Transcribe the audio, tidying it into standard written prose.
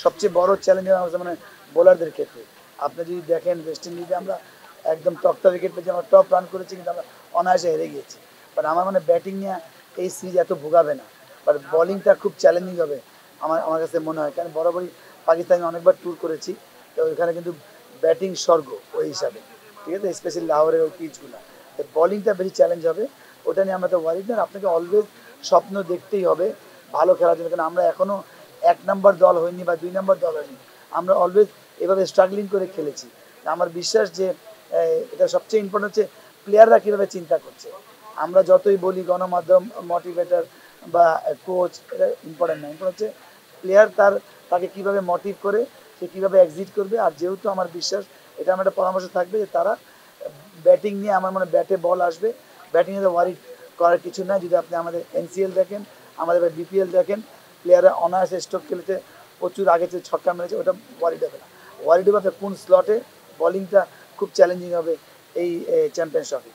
সবচেয়ে বড় চ্যালেঞ্জ আমাদের মানে বোলারদের ক্ষেত্রে। আপনি যদি দেখেন ওয়েস্ট ইন্ডিজে আমরা একদম তক্তা উইকেট পেয়েছি, আমরা টপ রান করেছি, কিন্তু আমরা অনায়াসে হেরে গিয়েছি। বাট আমার মানে ব্যাটিং নিয়ে এই সিরিজ এত ভোগাবে না, বাট বলিংটা খুব চ্যালেঞ্জিং হবে আমার আমার কাছে মনে হয়। কারণ বরাবরই পাকিস্তানে অনেকবার ট্যুর করেছি, তো ওইখানে কিন্তু ব্যাটিং স্বর্গ ওই হিসাবে, ঠিক আছে, স্পেশালি লাহোরের ওই পিচগুলো। তো বলিংটা বেশি চ্যালেঞ্জ হবে, ওটা নিয়ে আমরা তো ওয়ারিড না। আপনাকে অলওয়েজ স্বপ্ন দেখতেই হবে ভালো খেলার জন্য, কারণ আমরা এখনও 1 নম্বর দল হইনি বা 2 নম্বর দল হয়নি, আমরা অলওয়েজ এভাবে স্ট্রাগলিং করে খেলেছি। আমার বিশ্বাস যে এটা সবচেয়ে ইম্পর্টেন্ট হচ্ছে প্লেয়াররা কীভাবে চিন্তা করছে। আমরা যতই বলি গণমাধ্যম, মোটিভেটার বা কোচ, এটা ইম্পর্টেন্ট না, ইম্পর্টেন্ট হচ্ছে প্লেয়ার তাকে কীভাবে মোটিভ করে, সে কীভাবে এক্সিট করবে। আর যেহেতু আমার বিশ্বাস, এটা আমার একটা পরামর্শ থাকবে যে তারা ব্যাটিং নিয়ে, আমার মনে ব্যাটে বল আসবে, ব্যাটিংয়ে ওয়ারি করার কিছু না। যদি আপনি আমাদের এনসিএল দেখেন, আমাদের বিপিএল দেখেন, প্লেয়াররা অনায়াসে স্ট্রোক খেলেছে, প্রচুর আগে যে ছক্কা মেরেছে, ওটা ওয়ারিড হবে না। ওয়ারিড হবে কোন স্লটে বলিংটা খুব চ্যালেঞ্জিং হবে এই চ্যাম্পিয়ন্স ট্রফি।